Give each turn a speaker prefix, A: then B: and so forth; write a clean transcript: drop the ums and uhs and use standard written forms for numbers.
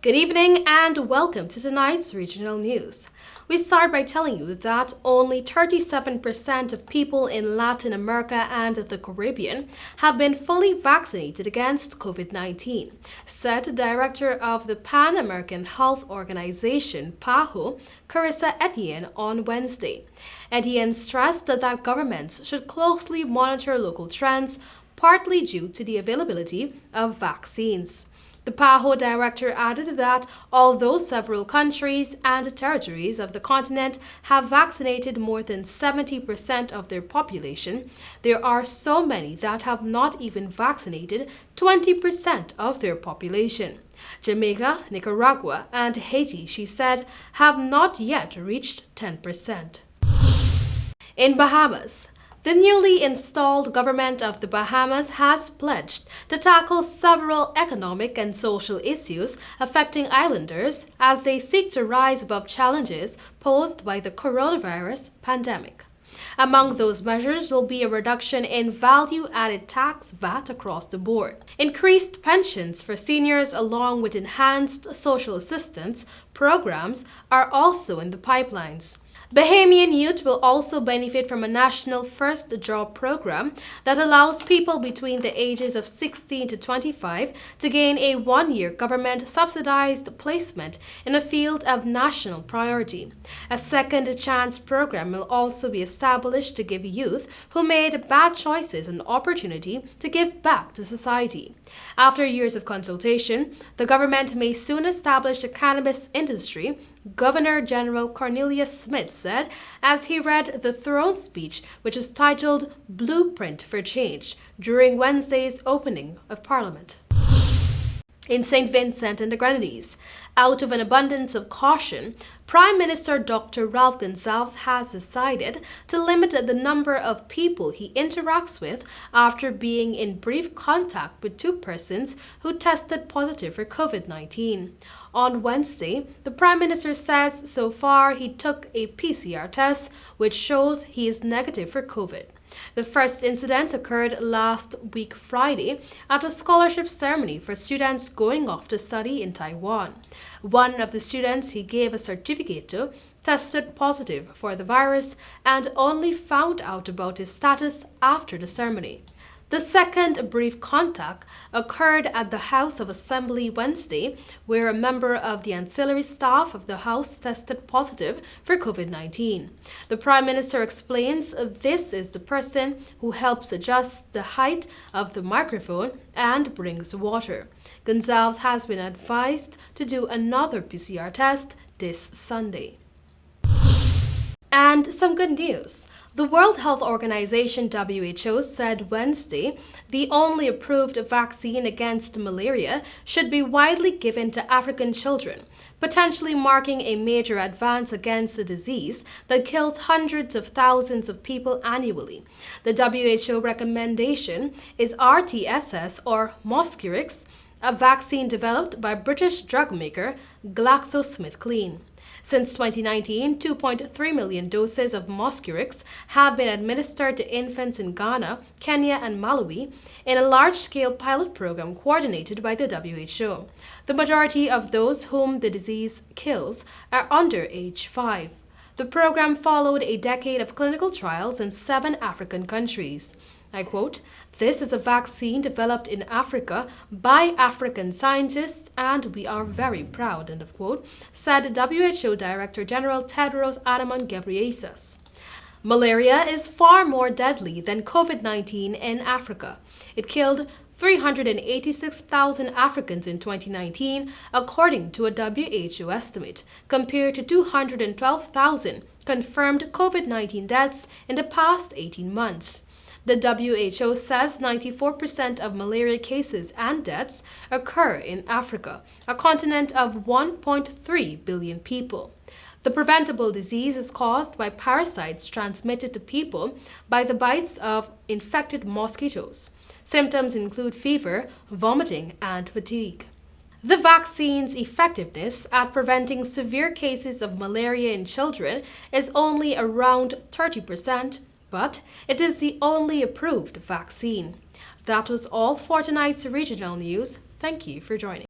A: Good evening and welcome to tonight's regional news. We start by telling you that only 37% of people in Latin America and the Caribbean have been fully vaccinated against COVID-19, said Director of the Pan American Health Organization, PAHO, Carissa Etienne, on Wednesday. Etienne stressed that governments should closely monitor local trends, partly due to the availability of vaccines. The PAHO director added that although several countries and territories of the continent have vaccinated more than 70% of their population, there are so many that have not even vaccinated 20% of their population. Jamaica, Nicaragua, and Haiti, she said, have not yet reached 10%. In Bahamas, the newly installed government of the Bahamas has pledged to tackle several economic and social issues affecting islanders as they seek to rise above challenges posed by the coronavirus pandemic. Among those measures will be a reduction in value-added tax VAT across the board. Increased pensions for seniors along with enhanced social assistance programs are also in the pipelines. Bahamian youth will also benefit from a national first job program that allows people between the ages of 16 to 25 to gain a one-year government-subsidized placement in a field of national priority. A second chance program will also be established to give youth who made bad choices an opportunity to give back to society. After years of consultation, the government may soon establish a cannabis industry, Governor General Cornelius Smith said as he read the throne speech, which is titled Blueprint for Change, during Wednesday's opening of Parliament. In St. Vincent and the Grenadines, out of an abundance of caution, Prime Minister Dr. Ralph Gonsalves has decided to limit the number of people he interacts with after being in brief contact with two persons who tested positive for COVID-19. On Wednesday, the Prime Minister says so far he took a PCR test, which shows he is negative for COVID. The first incident occurred last week Friday at a scholarship ceremony for students going off to study in Taiwan. One of the students he gave a certificate to tested positive for the virus and only found out about his status after the ceremony. The second brief contact occurred at the House of Assembly Wednesday, where a member of the ancillary staff of the House tested positive for COVID-19. The Prime Minister explains this is the person who helps adjust the height of the microphone and brings water. Gonsalves has been advised to do another PCR test this Sunday. And some good news. The World Health Organization (WHO) said Wednesday the only approved vaccine against malaria should be widely given to African children, potentially marking a major advance against a disease that kills hundreds of thousands of people annually. The WHO recommendation is RTSS or Mosquirix, a vaccine developed by British drug maker GlaxoSmithKline. Since 2019, 2.3 million doses of Mosquirix have been administered to infants in Ghana, Kenya, and Malawi in a large-scale pilot program coordinated by the WHO. The majority of those whom the disease kills are under age 5. The program followed a decade of clinical trials in 7 African countries. I quote, "This is a vaccine developed in Africa by African scientists and we are very proud," end of quote, said WHO Director General Tedros Adhanom Ghebreyesus. Malaria is far more deadly than COVID-19 in Africa. It killed 386,000 Africans in 2019, according to a WHO estimate, compared to 212,000 confirmed COVID-19 deaths in the past 18 months. The WHO says 94% of malaria cases and deaths occur in Africa, a continent of 1.3 billion people. The preventable disease is caused by parasites transmitted to people by the bites of infected mosquitoes. Symptoms include fever, vomiting, and fatigue. The vaccine's effectiveness at preventing severe cases of malaria in children is only around 30%, but it is the only approved vaccine. That was all for tonight's regional news. Thank you for joining.